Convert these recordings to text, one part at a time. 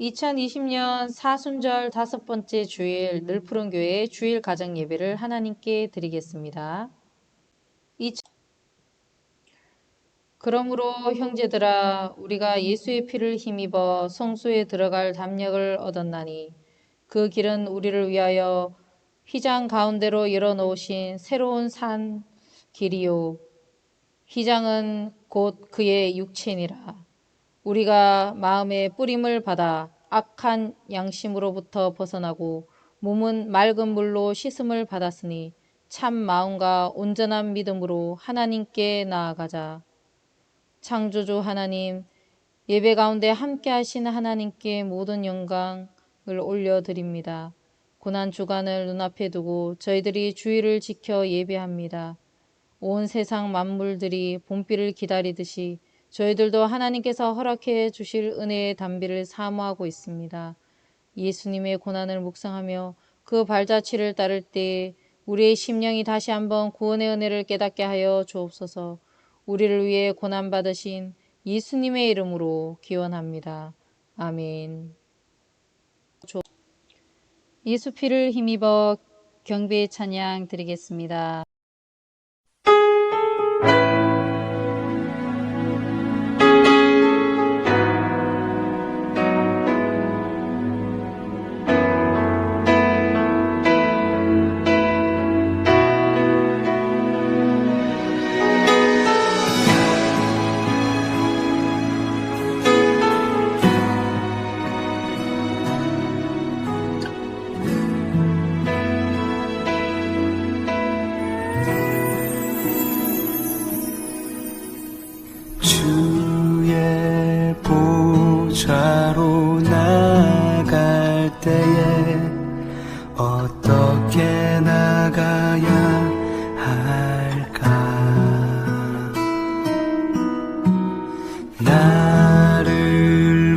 2020년 사순절 5번째 주일 늘푸른교회 주일 가정 예배를 하나님께 드리겠습니다. 그러므로 형제들아 우리가 예수의 피를 힘입어 성소에 들어갈 담력을 얻었나니 그 길은 우리를 위하여 휘장 가운데로 열어놓으신 새로운 산 길이요 휘장은 곧 그의 육체니라. 우리가 마음의 뿌림을 받아 악한 양심으로부터 벗어나고 몸은 맑은 물로 씻음을 받았으니 참 마음과 온전한 믿음으로 하나님께 나아가자. 창조주 하나님, 예배 가운데 함께 하신 하나님께 모든 영광을 올려드립니다. 고난 주간을 눈앞에 두고 저희들이 주의를 지켜 예배합니다. 온 세상 만물들이 봄비를 기다리듯이 저희들도 하나님께서 허락해 주실 은혜의 단비를 사모하고 있습니다. 예수님의 고난을 묵상하며 그 발자취를 따를 때 우리의 심령이 다시 한번 구원의 은혜를 깨닫게 하여 주옵소서. 우리를 위해 고난받으신 예수님의 이름으로 기원합니다. 아멘. 예수 피를 힘입어 경배의 찬양 드리겠습니다. 주의 보좌로 나갈 때에 어떻게 나가야 할까? 나를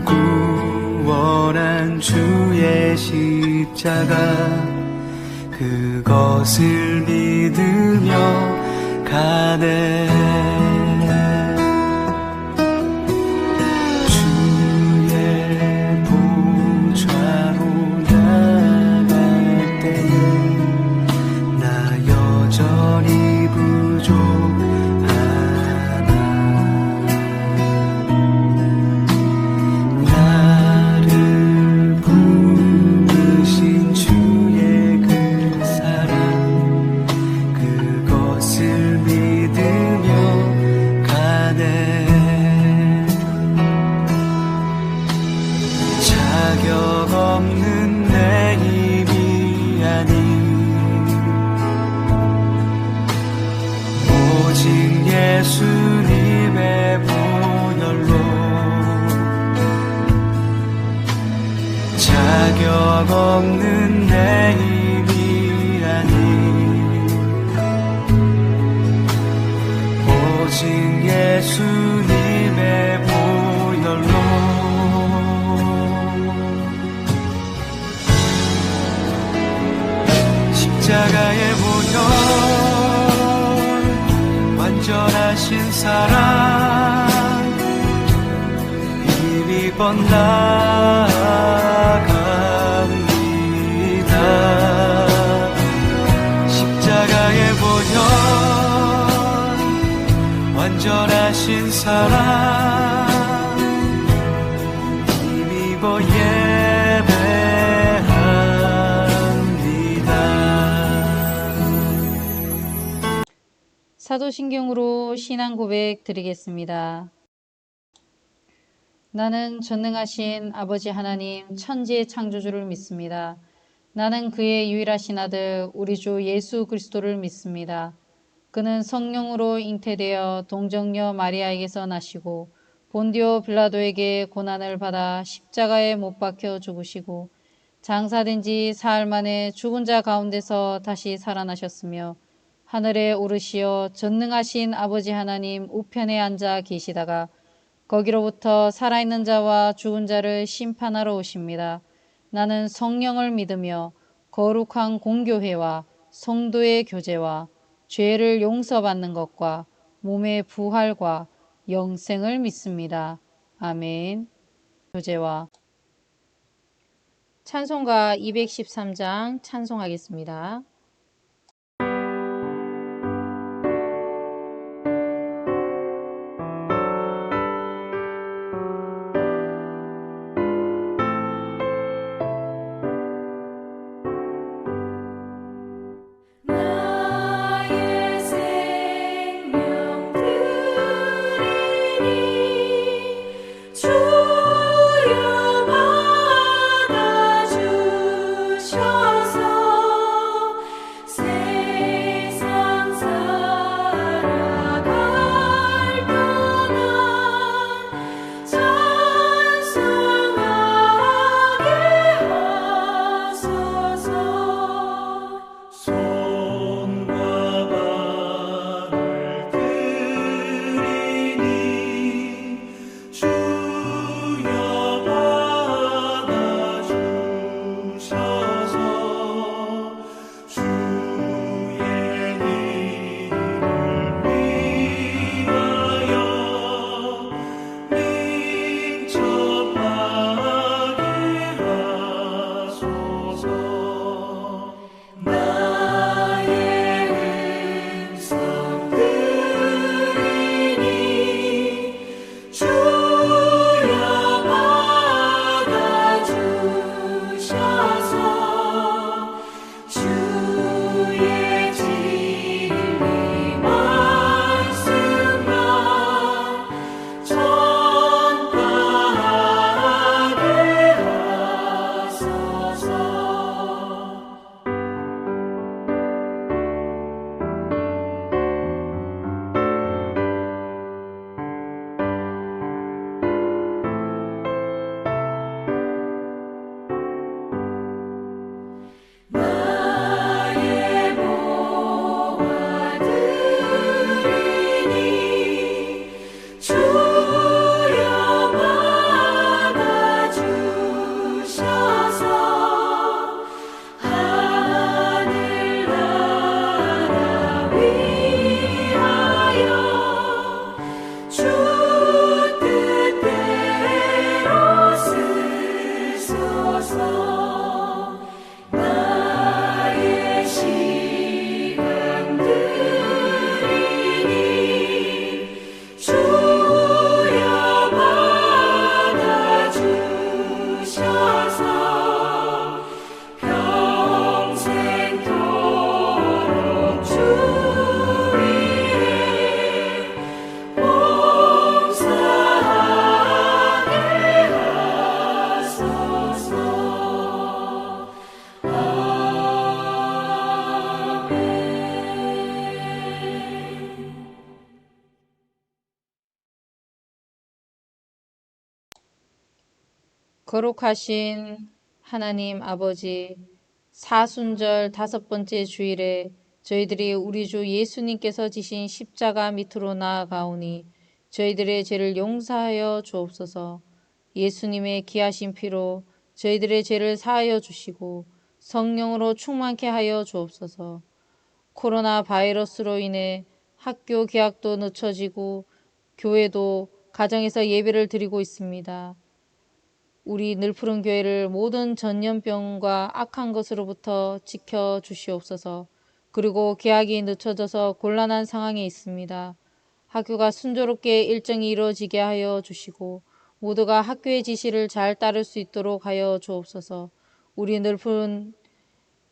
구원한 주의 십자가 그것을 믿으며 가네. 예수님의 보혈로 자격 없는 내 힘이 아닌 오직 예수님의 보혈로 십자가의 보혈 완전하신 사랑 힘입어 나갑니다. 십자가의 보혈 완전하신 사랑 힘입어 사도신경으로 신앙 고백 드리겠습니다. 나는 전능하신 아버지 하나님 천지의 창조주를 믿습니다. 나는 그의 유일하신 아들 우리 주 예수 그리스도를 믿습니다. 그는 성령으로 잉태되어 동정녀 마리아에게서 나시고 본디오 빌라도에게 고난을 받아 십자가에 못 박혀 죽으시고 장사된 지 사흘 만에 죽은 자 가운데서 다시 살아나셨으며 하늘에 오르시어 전능하신 아버지 하나님 우편에 앉아 계시다가 거기로부터 살아있는 자와 죽은 자를 심판하러 오십니다. 나는 성령을 믿으며 거룩한 공교회와 성도의 교제와 죄를 용서받는 것과 몸의 부활과 영생을 믿습니다. 아멘. 교제와 찬송가 213장 찬송하겠습니다. 나의 생명 드리니 주여 받아주셔서 세상 살아갈 동안 찬송하게 하소서. 손과 발을 드리니 주여 받아주셔서 주의 이름을 위하여 민첩하게 하소서. 나의 음성 들으니 주여 받아주셔서 주의 진리 말씀만 전파하게 하소서. 나의 모아 드리니 주여 받아주셔서 하늘나라 위하여 주 뜻대로 쓰소서. 나의 시간 드리니 주여 받아주셔서 평생토록 주 위에 봉사하게 하소서. 거룩하신 하나님 아버지, 사순절 5번째 주일에 저희들이 우리 주 예수님께서 지신 십자가 밑으로 나아가오니 저희들의 죄를 용서하여 주옵소서. 예수님의 귀하신 피로 저희들의 죄를 사하여 주시고 성령으로 충만케 하여 주옵소서. 코로나 바이러스로 인해 학교 개학도 늦춰지고 교회도 가정에서 예배를 드리고 있습니다. 우리 늘푸른 교회를 모든 전염병과 악한 것으로부터 지켜 주시옵소서. 그리고 개학이 늦춰져서 곤란한 상황에 있습니다. 학교가 순조롭게 일정이 이루어지게 하여 주시고 모두가 학교의 지시를 잘 따를 수 있도록 하여 주옵소서. 우리 늘푸른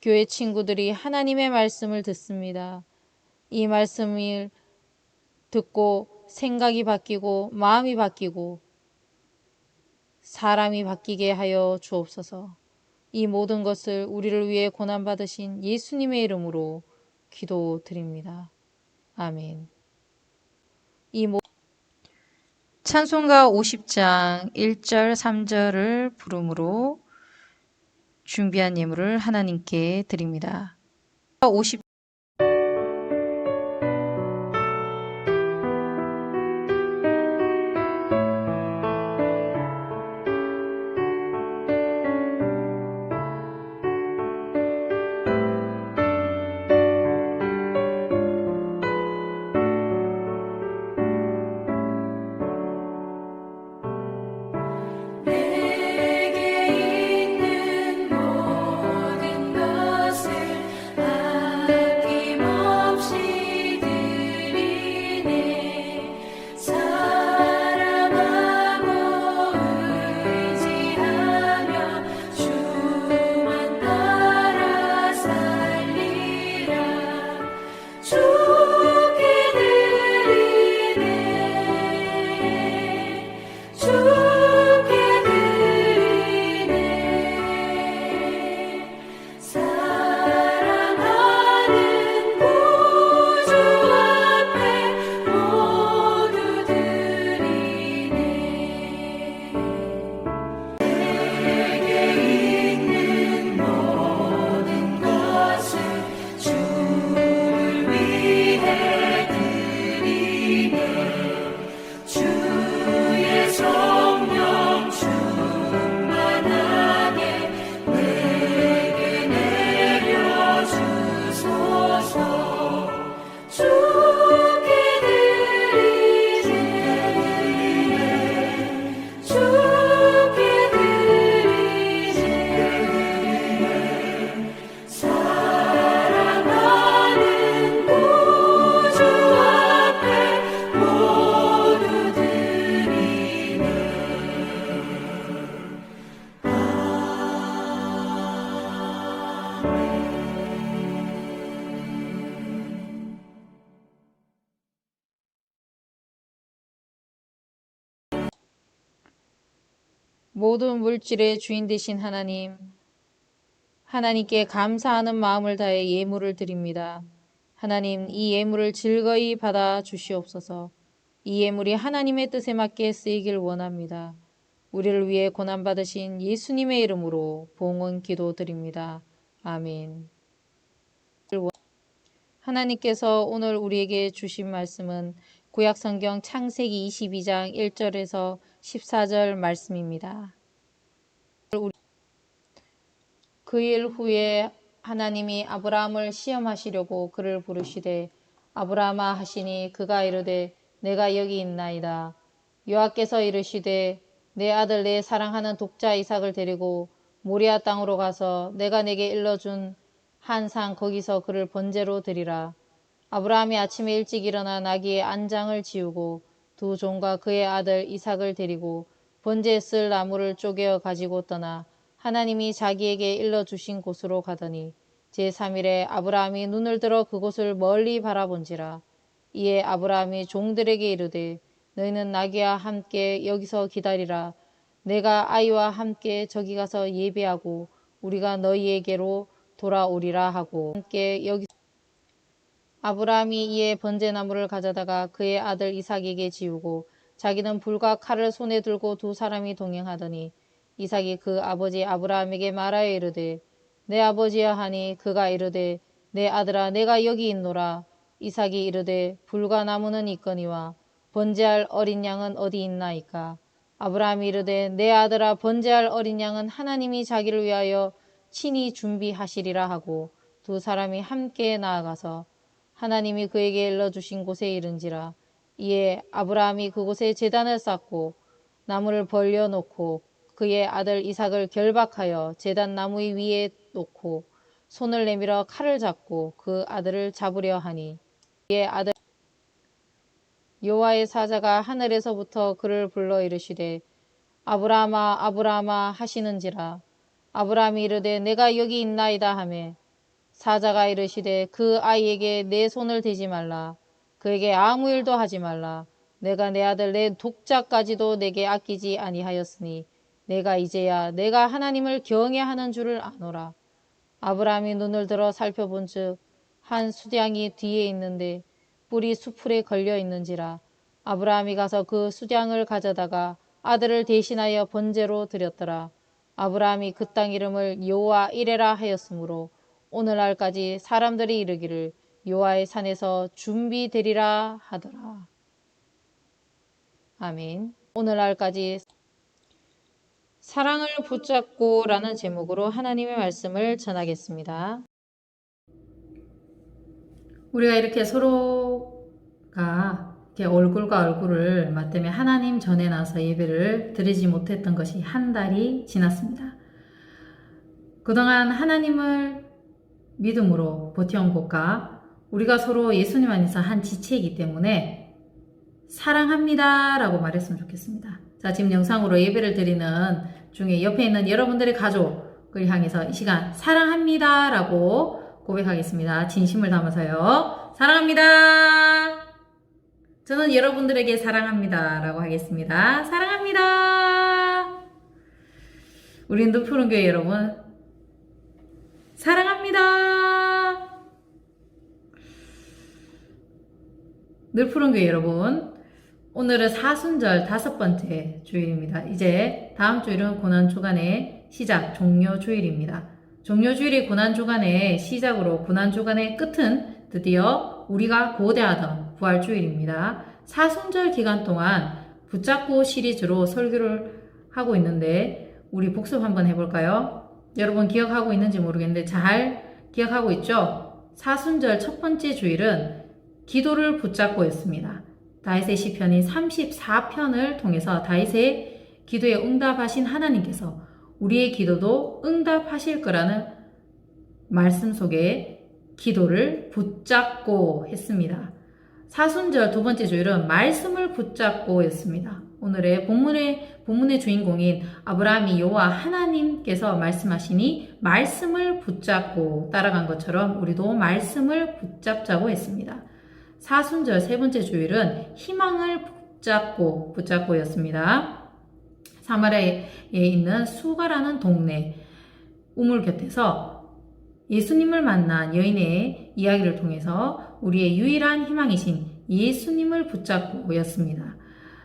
교회 친구들이 하나님의 말씀을 듣습니다. 이 말씀을 듣고 생각이 바뀌고 마음이 바뀌고 사람이 바뀌게 하여 주옵소서. 이 모든 것을 우리를 위해 고난받으신 예수님의 이름으로 기도드립니다. 아멘. 찬송가 50장 1절 3절을 부름으로 준비한 예물을 하나님께 드립니다. 50 내게 있는 모든 물질의 주인 되신 하나님, 하나님께 감사하는 마음을 다해 예물을 드립니다. 하나님, 이 예물을 즐거이 받아 주시옵소서. 이 예물이 하나님의 뜻에 맞게 쓰이길 원합니다. 우리를 위해 고난받으신 예수님의 이름으로 봉헌 기도드립니다. 아멘. 하나님께서 오늘 우리에게 주신 말씀은 구약성경 창세기 22장 1절에서 14절 말씀입니다. 그 일 후에 하나님이 아브라함을 시험하시려고 그를 부르시되 아브라함아 하시니 그가 이르되 내가 여기 있나이다. 여호와께서 이르시되 내 아들 내 사랑하는 독자 이삭을 데리고 모리아 땅으로 가서 내가 내게 일러준 한 산 거기서 그를 번제로 드리라. 아브라함이 아침에 일찍 일어나 나귀의 안장을 지우고 두 종과 그의 아들 이삭을 데리고 번제에 쓸 나무를 쪼개어 가지고 떠나 하나님이 자기에게 일러주신 곳으로 가더니 제3일에 아브라함이 눈을 들어 그곳을 멀리 바라본지라. 이에 아브라함이 종들에게 이르되 너희는 나귀와 함께 여기서 기다리라. 내가 아이와 함께 저기 가서 예배하고 우리가 너희에게로 돌아오리라 하고 함께 여기 아브라함이 이에 번제나무를 가져다가 그의 아들 이삭에게 지우고 자기는 불과 칼을 손에 들고 두 사람이 동행하더니 이삭이 그 아버지 아브라함에게 말하여 이르되 내 아버지여 하니 그가 이르되 내 아들아 내가 여기 있노라. 이삭이 이르되 불과 나무는 있거니와 번제할 어린 양은 어디 있나이까. 아브라함이 이르되 내 아들아 번제할 어린 양은 하나님이 자기를 위하여 친히 준비하시리라 하고 두 사람이 함께 나아가서 하나님이 그에게 일러주신 곳에 이른지라. 이에 아브라함이 그곳에 제단을 쌓고 나무를 벌려놓고 그의 아들 이삭을 결박하여 제단 나무 위에 놓고 손을 내밀어 칼을 잡고 그 아들을 잡으려 하니 그의 아들 여호와의 사자가 하늘에서부터 그를 불러 이르시되 아브라함아 아브라함아 하시는지라. 아브라함이 이르되 내가 여기 있나이다 하매 사자가 이르시되 그 아이에게 내 손을 대지 말라. 그에게 아무 일도 하지 말라. 내가 내 아들 내 독자까지도 내게 아끼지 아니하였으니 내가 이제야 내가 하나님을 경외하는 줄을 아노라. 아브라함이 눈을 들어 살펴본즉 한 수량이 뒤에 있는데 뿔이 수풀에 걸려 있는지라. 아브라함이 가서 그 수량을 가져다가 아들을 대신하여 번제로 드렸더라. 아브라함이 그 땅 이름을 여호와 이레라 하였으므로 오늘날까지 사람들이 이르기를 여호와의 산에서 준비되리라 하더라. 아멘. 오늘날까지 사랑을 붙잡고 라는 제목으로 하나님의 말씀을 전하겠습니다. 우리가 이렇게 서로가 이렇게 얼굴과 얼굴을 맞대며 하나님 전에 나서 예배를 드리지 못했던 것이 한 달이 지났습니다. 그동안 하나님을 믿음으로 버텨온 것과 우리가 서로 예수님 안에서 한 지체이기 때문에 사랑합니다 라고 말했으면 좋겠습니다. 자, 지금 영상으로 예배를 드리는 중에 옆에 있는 여러분들의 가족을 향해서 이 시간 사랑합니다 라고 고백하겠습니다. 진심을 담아서요. 사랑합니다. 저는 여러분들에게 사랑합니다 라고 하겠습니다. 사랑합니다. 우리 누푸른교회 여러분 사랑합니다. 늘푸른교회 여러분, 오늘은 사순절 5번째 주일입니다. 이제 다음 주일은 고난주간의 시작, 종료주일입니다. 종료주일이 고난주간의 시작으로 고난주간의 끝은 드디어 우리가 고대하던 부활주일입니다. 사순절 기간 동안 붙잡고 시리즈로 설교를 하고 있는데 우리 복습 한번 해볼까요? 여러분 기억하고 있는지 모르겠는데 잘 기억하고 있죠? 사순절 첫 번째 주일은 기도를 붙잡고 였습니다. 다윗의 시편이 34편을 통해서 다윗의 기도에 응답하신 하나님께서 우리의 기도도 응답하실 거라는 말씀 속에 기도를 붙잡고 했습니다. 사순절 두 번째 주일은 말씀을 붙잡고 였습니다. 오늘의 본문의 주인공인 아브라함이 여호와 하나님께서 말씀하시니 말씀을 붙잡고 따라간 것처럼 우리도 말씀을 붙잡자고 했습니다. 사순절 세 번째 주일은 희망을 붙잡고 였습니다. 사마리아에 있는 수가라는 동네 우물 곁에서 예수님을 만난 여인의 이야기를 통해서 우리의 유일한 희망이신 예수님을 붙잡고였습니다.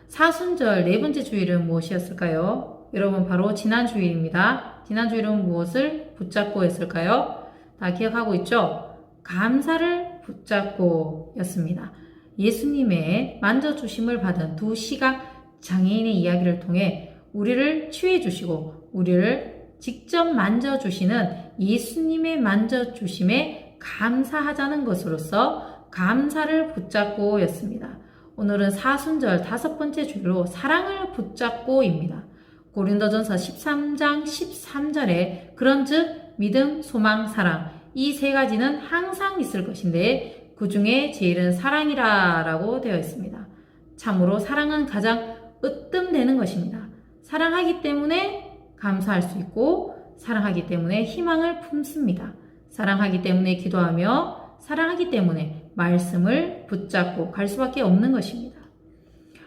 사순절 네 번째 주일은 무엇이었을까요? 여러분 바로 지난 주일입니다. 지난 주일은 무엇을 붙잡고 했을까요? 다 기억하고 있죠? 감사를 붙잡고 였습니다. 예수님의 만져주심을 받은 두 시각 장애인의 이야기를 통해 우리를 치유해 주시고 우리를 직접 만져주시는 예수님의 만져주심에 감사하자는 것으로서 감사를 붙잡고 였습니다. 오늘은 사순절 다섯 번째 주일로 사랑을 붙잡고입니다. 고린도전서 13장 13절에 그런즉 믿음, 소망, 사랑 이 세 가지는 항상 있을 것인데 그 중에 제일은 사랑이라 라고 되어 있습니다. 참으로 사랑은 가장 으뜸되는 것입니다. 사랑하기 때문에 감사할 수 있고 사랑하기 때문에 희망을 품습니다. 사랑하기 때문에 기도하며 사랑하기 때문에 말씀을 붙잡고 갈 수밖에 없는 것입니다.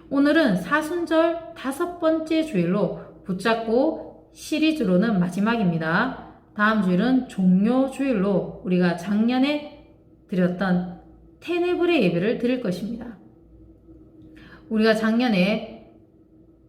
오늘은 사순절 다섯 번째 주일로 붙잡고 시리즈로는 마지막입니다. 다음 주일은 종료 주일로 우리가 작년에 드렸던 테네브레 예배를 드릴 것입니다. 우리가 작년에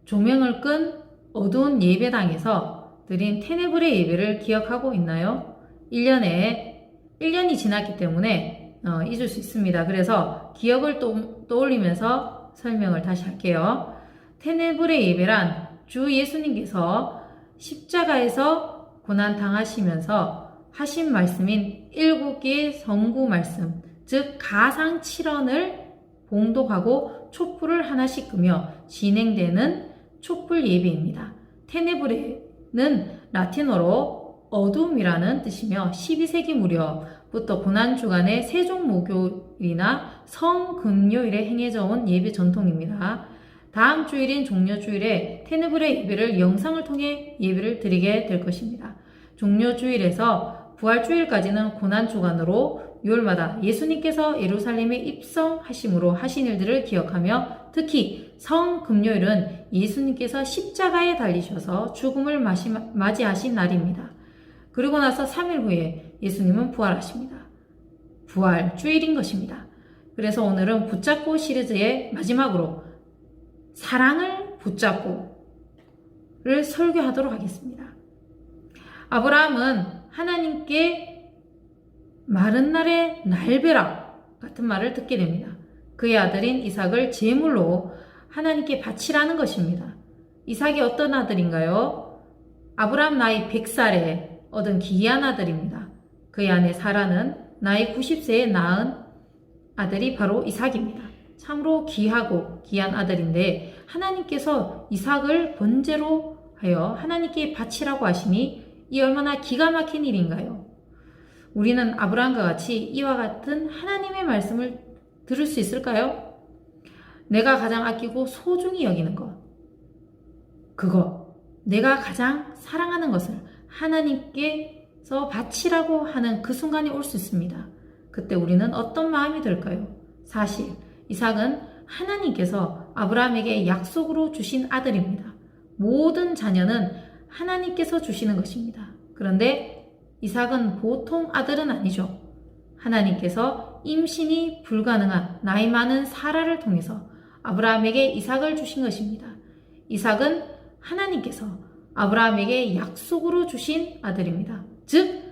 조명을 끈 어두운 예배당에서 드린 테네브레 예배를 기억하고 있나요? 1년이 지났기 때문에 잊을 수 있습니다. 그래서 기억을 떠올리면서 설명을 다시 할게요. 테네브레 예배란 주 예수님께서 십자가에서 고난 당하시면서 하신 말씀인 7개의 선구 말씀, 즉 가상 7언을 봉독하고 촛불을 하나씩 끄며 진행되는 촛불 예배입니다. 테네브레는 라틴어로 어둠이라는 뜻이며 12세기 무렵부터 고난주간의 세종목요일이나 성금요일에 행해져 온 예배 전통입니다. 다음 주일인 종료주일에 테네브레 예배를 영상을 통해 예배를 드리게 될 것입니다. 종료주일에서 부활주일까지는 고난주간으로 6월마다 예수님께서 예루살렘에 입성하심으로 하신 일들을 기억하며 특히 성금요일은 예수님께서 십자가에 달리셔서 죽음을 맞이하신 날입니다. 그리고 나서 3일 후에 예수님은 부활하십니다. 부활주일인 것입니다. 그래서 오늘은 붙잡고 시리즈의 마지막으로 사랑을 붙잡고를 설교하도록 하겠습니다. 아브라함은 하나님께 마른 날에 날벼락 같은 말을 듣게 됩니다. 그의 아들인 이삭을 제물로 하나님께 바치라는 것입니다. 이삭이 어떤 아들인가요? 아브라함 나이 100살에 얻은 기이한 아들입니다. 그의 아내 사라는 나이 90세에 낳은 아들이 바로 이삭입니다. 참으로 귀하고 귀한 아들인데 하나님께서 이삭을 번제로 하여 하나님께 바치라고 하시니 이 얼마나 기가 막힌 일인가요? 우리는 아브라함과 같이 이와 같은 하나님의 말씀을 들을 수 있을까요? 내가 가장 아끼고 소중히 여기는 것, 그거, 내가 가장 사랑하는 것을 하나님께서 바치라고 하는 그 순간이 올 수 있습니다. 그때 우리는 어떤 마음이 들까요? 사실 이삭은 하나님께서 아브라함에게 약속으로 주신 아들입니다. 모든 자녀는 하나님께서 주시는 것입니다. 그런데 이삭은 보통 아들은 아니죠. 하나님께서 임신이 불가능한 나이 많은 사라를 통해서 아브라함에게 이삭을 주신 것입니다. 이삭은 하나님께서 아브라함에게 약속으로 주신 아들입니다. 즉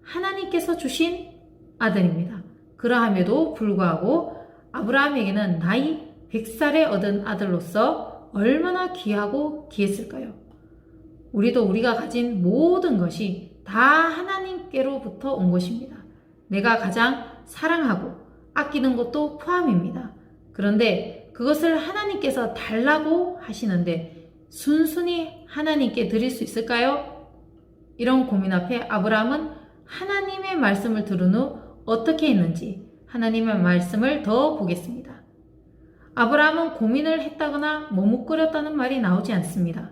하나님께서 주신 아들입니다. 그러함에도 불구하고 아브라함에게는 나이 100살에 얻은 아들로서 얼마나 귀하고 귀했을까요? 우리도 우리가 가진 모든 것이 다 하나님께로부터 온 것입니다. 내가 가장 사랑하고 아끼는 것도 포함입니다. 그런데 그것을 하나님께서 달라고 하시는데 순순히 하나님께 드릴 수 있을까요? 이런 고민 앞에 아브라함은 하나님의 말씀을 들은 후 어떻게 했는지 하나님의 말씀을 더 보겠습니다. 아브라함은 고민을 했다거나 머뭇거렸다는 말이 나오지 않습니다.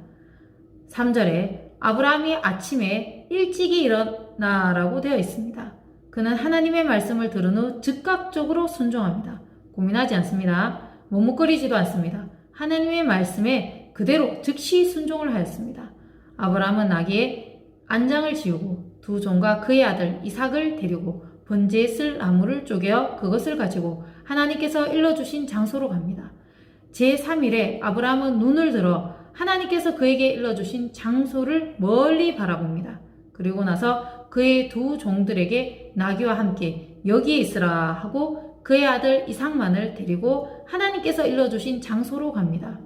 3절에 아브라함이 아침에 일찍이 일어나라고 되어 있습니다. 그는 하나님의 말씀을 들은 후 즉각적으로 순종합니다. 고민하지 않습니다. 머뭇거리지도 않습니다. 하나님의 말씀에 그대로 즉시 순종을 하였습니다. 아브라함은 나귀의 안장을 지우고 두 종과 그의 아들 이삭을 데리고 번제에 쓸 나무를 쪼개어 그것을 가지고 하나님께서 일러주신 장소로 갑니다. 제3일에 아브라함은 눈을 들어 하나님께서 그에게 일러주신 장소를 멀리 바라봅니다. 그리고 나서 그의 두 종들에게 나귀와 함께 여기에 있으라 하고 그의 아들 이삭만을 데리고 하나님께서 일러주신 장소로 갑니다.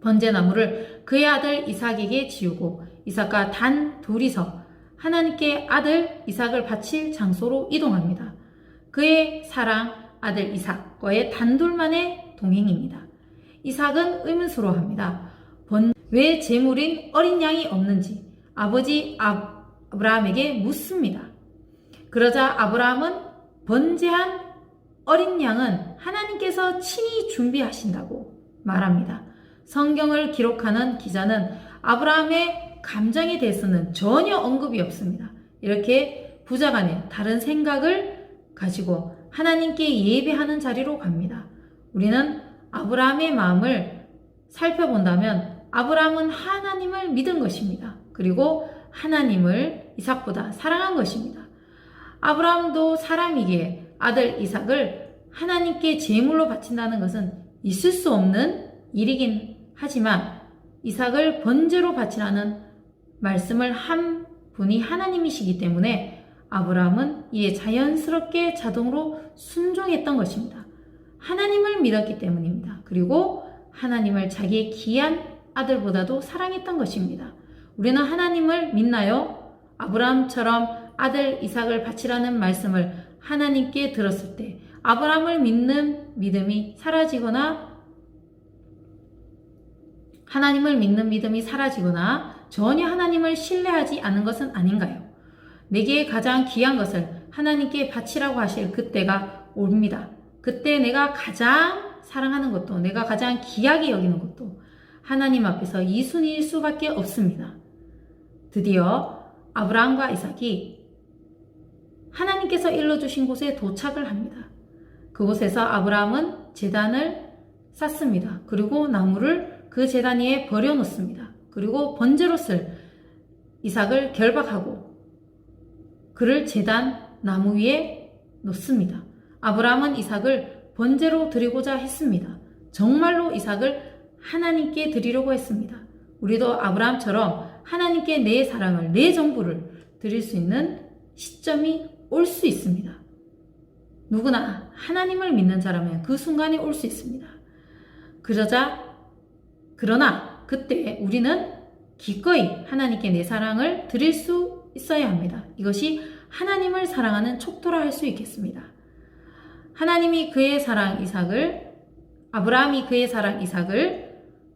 번제나무를 그의 아들 이삭에게 지우고 이삭과 단 둘이서 하나님께 아들 이삭을 바칠 장소로 이동합니다. 그의 사랑 아들 이삭과의 단둘만의 동행입니다. 이삭은 의문스러워합니다. 왜 제물인 어린 양이 없는지 아버지 아브라함에게 묻습니다. 그러자 아브라함은 번제한 어린 양은 하나님께서 친히 준비하신다고 말합니다. 성경을 기록하는 기자는 아브라함의 감정에 대해서는 전혀 언급이 없습니다. 이렇게 부자간에 다른 생각을 가지고 하나님께 예배하는 자리로 갑니다. 우리는 아브라함의 마음을 살펴본다면 아브라함은 하나님을 믿은 것입니다. 그리고 하나님을 이삭보다 사랑한 것입니다. 아브라함도 사람이기에 아들 이삭을 하나님께 제물로 바친다는 것은 있을 수 없는 일이긴 하지만 이삭을 번제로 바치라는 말씀을 한 분이 하나님이시기 때문에 아브라함은 이에 자연스럽게 자동으로 순종했던 것입니다. 하나님을 믿었기 때문입니다. 그리고 하나님을 자기의 귀한 아들보다도 사랑했던 것입니다. 우리는 하나님을 믿나요? 아브라함처럼 아들 이삭을 바치라는 말씀을 하나님께 들었을 때 아브라함을 믿는 믿음이 사라지거나 하나님을 믿는 믿음이 사라지거나 전혀 하나님을 신뢰하지 않은 것은 아닌가요? 내게 가장 귀한 것을 하나님께 바치라고 하실 그때가 옵니다. 그때 내가 가장 사랑하는 것도 내가 가장 귀하게 여기는 것도 하나님 앞에서 이순일 수밖에 없습니다. 드디어 아브라함과 이삭이 하나님께서 일러주신 곳에 도착을 합니다. 그곳에서 아브라함은 제단을 쌓습니다. 그리고 나무를 그 제단 위에 버려놓습니다. 그리고 번제로 쓸 이삭을 결박하고 그를 제단 나무 위에 놓습니다. 아브라함은 이삭을 번제로 드리고자 했습니다. 정말로 이삭을 하나님께 드리려고 했습니다. 우리도 아브라함처럼 하나님께 내 사랑을, 내 전부를 드릴 수 있는 시점이 올 수 있습니다. 누구나 하나님을 믿는 자라면 그 순간이 올 수 있습니다. 그러나 그때 우리는 기꺼이 하나님께 내 사랑을 드릴 수 있어야 합니다. 이것이 하나님을 사랑하는 촉도라 할 수 있겠습니다. 아브라함이 그의 사랑 이삭을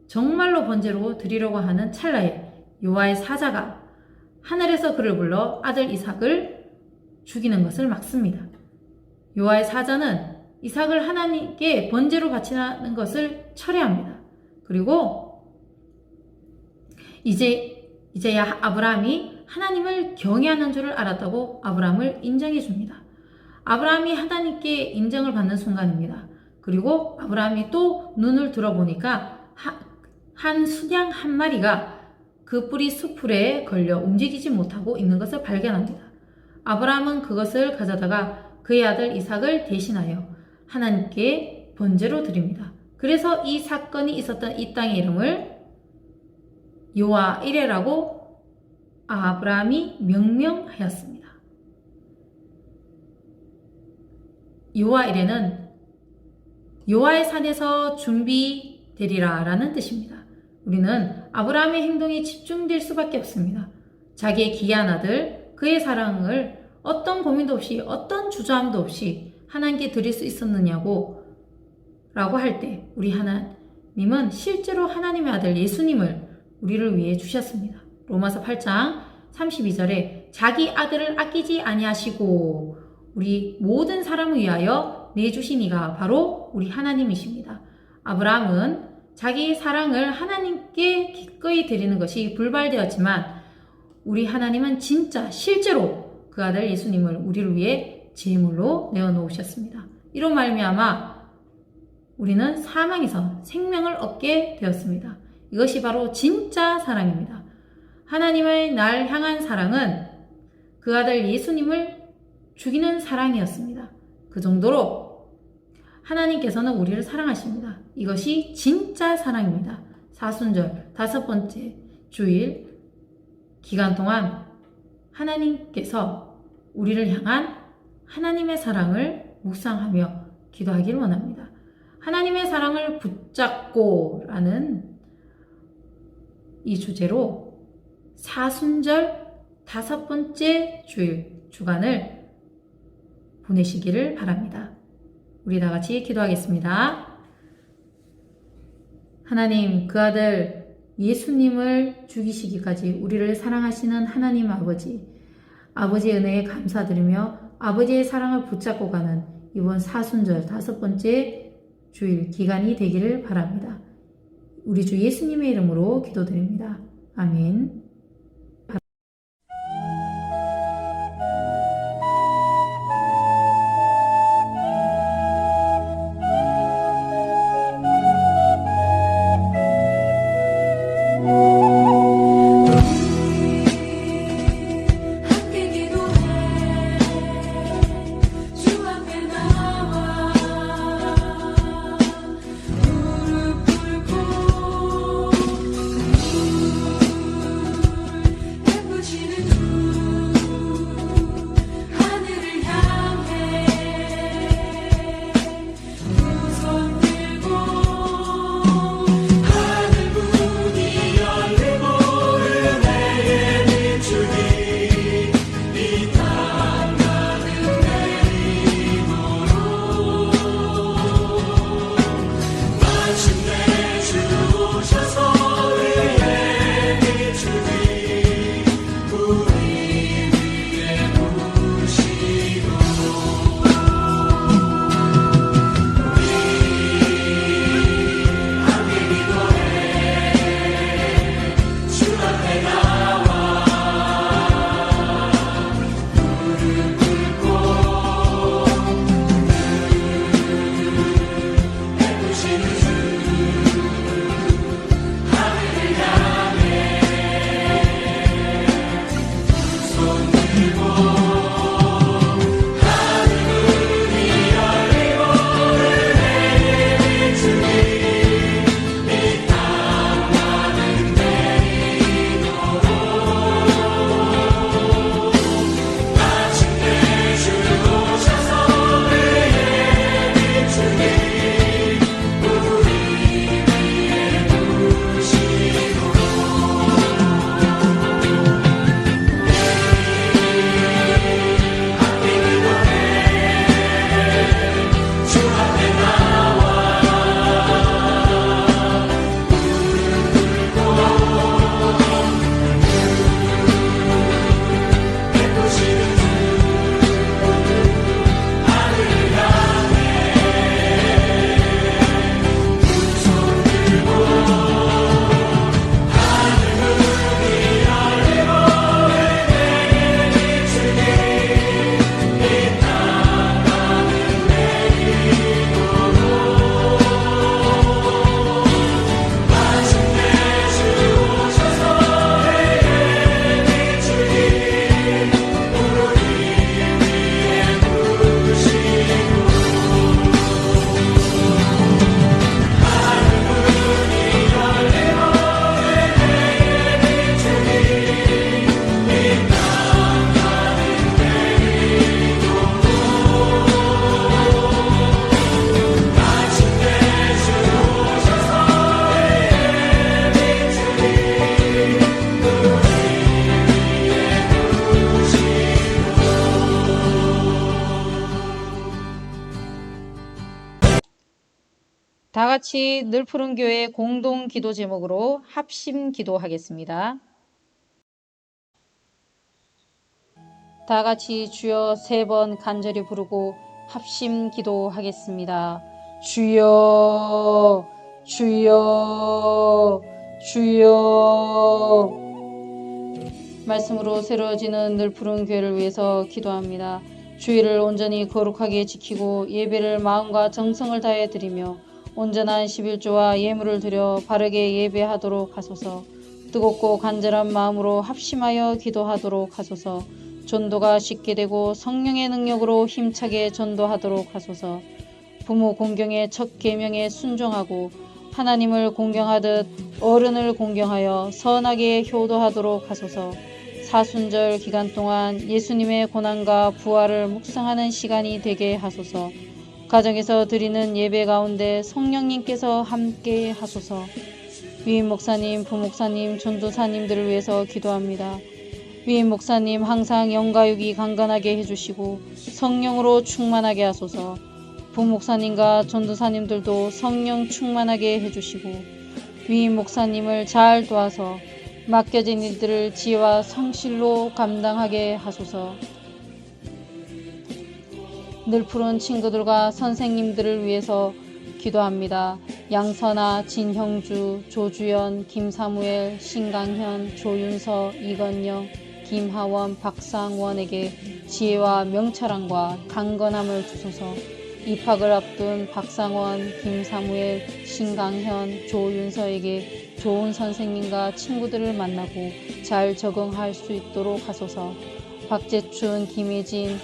정말로 번제로 드리려고 하는 찰나에 여호와의 사자가 하늘에서 그를 불러 아들 이삭을 죽이는 것을 막습니다. 여호와의 사자는 이삭을 하나님께 번제로 바치는 것을 철회합니다. 그리고 이제야 아브라함이 하나님을 경외하는 줄을 알았다고 아브라함을 인정해 줍니다. 아브라함이 하나님께 인정을 받는 순간입니다. 그리고 아브라함이 또 눈을 들어보니까 한 순양 한 마리가 그 뿌리 수풀에 걸려 움직이지 못하고 있는 것을 발견합니다. 아브라함은 그것을 가져다가 그의 아들 이삭을 대신하여 하나님께 번제로 드립니다. 그래서 이 사건이 있었던 이 땅의 이름을 여호와 이레라고 아브라함이 명명하였습니다. 여호와 이레는 여호와의 산에서 준비되리라 라는 뜻입니다. 우리는 아브라함의 행동이 집중될 수밖에 없습니다. 자기의 귀한 아들, 그의 사랑을 어떤 고민도 없이 어떤 주저함도 없이 하나님께 드릴 수 있었느냐고 라고 할 때 우리 하나님은 실제로 하나님의 아들 예수님을 우리를 위해 주셨습니다. 로마서 8장 32절에 자기 아들을 아끼지 아니하시고 우리 모든 사람을 위하여 내주신 이가 바로 우리 하나님이십니다. 아브라함은 자기 사랑을 하나님께 기꺼이 드리는 것이 불발되었지만 우리 하나님은 진짜 실제로 그 아들 예수님을 우리를 위해 제물로 내어놓으셨습니다. 이로 말미암아 우리는 사망에서 생명을 얻게 되었습니다. 이것이 바로 진짜 사랑입니다. 하나님의 날 향한 사랑은 그 아들 예수님을 죽이는 사랑이었습니다. 그 정도로 하나님께서는 우리를 사랑하십니다. 이것이 진짜 사랑입니다. 사순절 5번째 주일 기간 동안 하나님께서 우리를 향한 하나님의 사랑을 묵상하며 기도하길 원합니다. 하나님의 사랑을 붙잡고 라는 이 주제로 사순절 5번째 주일 주간을 보내시기를 바랍니다. 우리 다 같이 기도하겠습니다. 하나님, 그 아들 예수님을 죽이시기까지 우리를 사랑하시는 하나님 아버지, 아버지의 은혜에 감사드리며 아버지의 사랑을 붙잡고 가는 이번 사순절 5번째 주일 기간이 되기를 바랍니다. 우리 주 예수님의 이름으로 기도드립니다. 아멘. 함께 기도해 주 앞에 나와 무릎 꿇고 베푸시는 주 하늘을 향해 두 손 들고 하늘 문이 열리고 은혜의 비추기 이 땅 가득 내리도록 마침내 주 오셔서 의의 비추기 우리 위에 부시고 함께 기도해 주 앞에 나와 무릎 꿇고 베푸시는 주 하늘을 향해 두 손 들고 하늘 문이 열리고 은혜의 비추기 이 땅 가득 내리도록 마침내 주 오셔서 의의 비추기 우리 위에 부시고 함께 기도해 주 앞에 나와 무릎 꿇고 베푸시는 주 하늘을 향해 두 손 들고 하늘 문이 열리고 은혜의 비추기 이 땅 가득 내리도록 마침내 주 오셔서 의의 비추기 우리 위에 부시고 하늘 문이 열리고 은혜의 비추기 이 땅 가득 내리도록 마침내 주 오셔서 의의 비추기 우리 위에 다 같이 늘푸른 교회 공동 기도 제목으로 합심 기도하겠습니다. 다 같이 주여 3번 간절히 부르고 합심 기도하겠습니다. 주여, 주여, 주여. 말씀으로 새로워지는 늘푸른 교회를 위해서 기도합니다. 주일을 온전히 거룩하게 지키고 예배를 마음과 정성을 다해 드리며 온전한 11조와 예물을 드려 바르게 예배하도록 하소서. 뜨겁고 간절한 마음으로 합심하여 기도하도록 하소서. 전도가 쉽게 되고 성령의 능력으로 힘차게 전도하도록 하소서. 부모 공경의 첫 계명에 순종하고 하나님을 공경하듯 어른을 공경하여 선하게 효도하도록 하소서. 사순절 기간 동안 예수님의 고난과 부활을 묵상하는 시간이 되게 하소서. 가정에서 드리는 예배 가운데 성령님께서 함께 하소서. 위임 목사님, 부목사님, 전도사님들을 위해서 기도합니다. 위임 목사님 항상 영가육이 강건하게 해주시고 성령으로 충만하게 하소서. 부목사님과 전도사님들도 성령 충만하게 해주시고 위임 목사님을 잘 도와서 맡겨진 일들을 지혜와 성실로 감당하게 하소서. 늘 푸른 친구들과 선생님들을 위해서 기도합니다. 양선아, 진형주, 조주연, 김사무엘, 신강현, 조윤서, 이건영, 김하원, 박상원에게 지혜와 명철함과 강건함을 주소서. 입학을 앞둔 박상원, 김사무엘, 신강현, 조윤서에게 좋은 선생님과 친구들을 만나고 잘 적응할 수 있도록 하소서. 박재춘, 김혜진,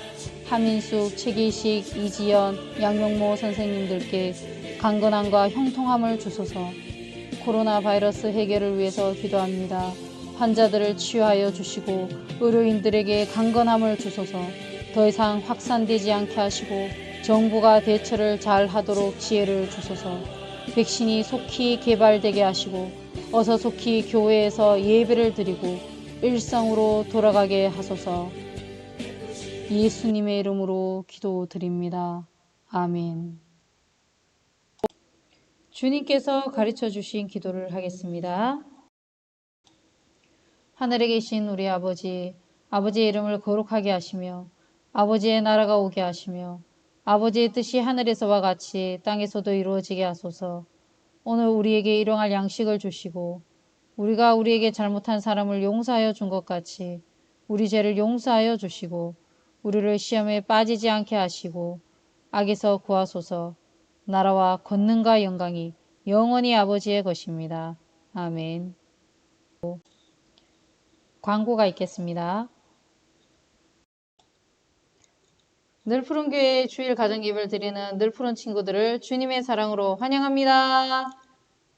하민숙, 최기식, 이지연, 양용모 선생님들께 강건함과 형통함을 주소서. 코로나 바이러스 해결을 위해서 기도합니다. 환자들을 치유하여 주시고 의료인들에게 강건함을 주소서. 더 이상 확산되지 않게 하시고 정부가 대처를 잘 하도록 지혜를 주소서. 백신이 속히 개발되게 하시고 어서 속히 교회에서 예배를 드리고 일상으로 돌아가게 하소서. 예수님의 이름으로 기도드립니다. 아멘. 주님께서 가르쳐 주신 기도를 하겠습니다. 하늘에 계신 우리 아버지, 아버지의 이름을 거룩하게 하시며 아버지의 나라가 오게 하시며 아버지의 뜻이 하늘에서와 같이 땅에서도 이루어지게 하소서. 오늘 우리에게 일용할 양식을 주시고 우리가 우리에게 잘못한 사람을 용서하여 준 것 같이 우리 죄를 용서하여 주시고 우리를 시험에 빠지지 않게 하시고 악에서 구하소서. 나라와 권능과 영광이 영원히 아버지의 것입니다. 아멘. 광고가 있겠습니다. 늘푸른 교회 주일 가정기를 드리는 늘푸른 친구들을 주님의 사랑으로 환영합니다.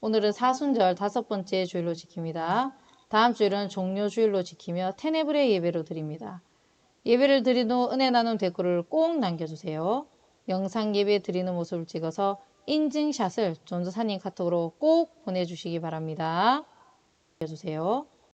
오늘은 사순절 5번째 주일로 지킵니다. 다음 주일은 종료 주일로 지키며 테네브레 예배로 드립니다. 예배를 드린 후 은혜 나눔 댓글을 꼭 남겨주세요. 영상 예배 드리는 모습을 찍어서 인증샷을 전도사님 카톡으로 꼭 보내주시기 바랍니다. 남겨주세요.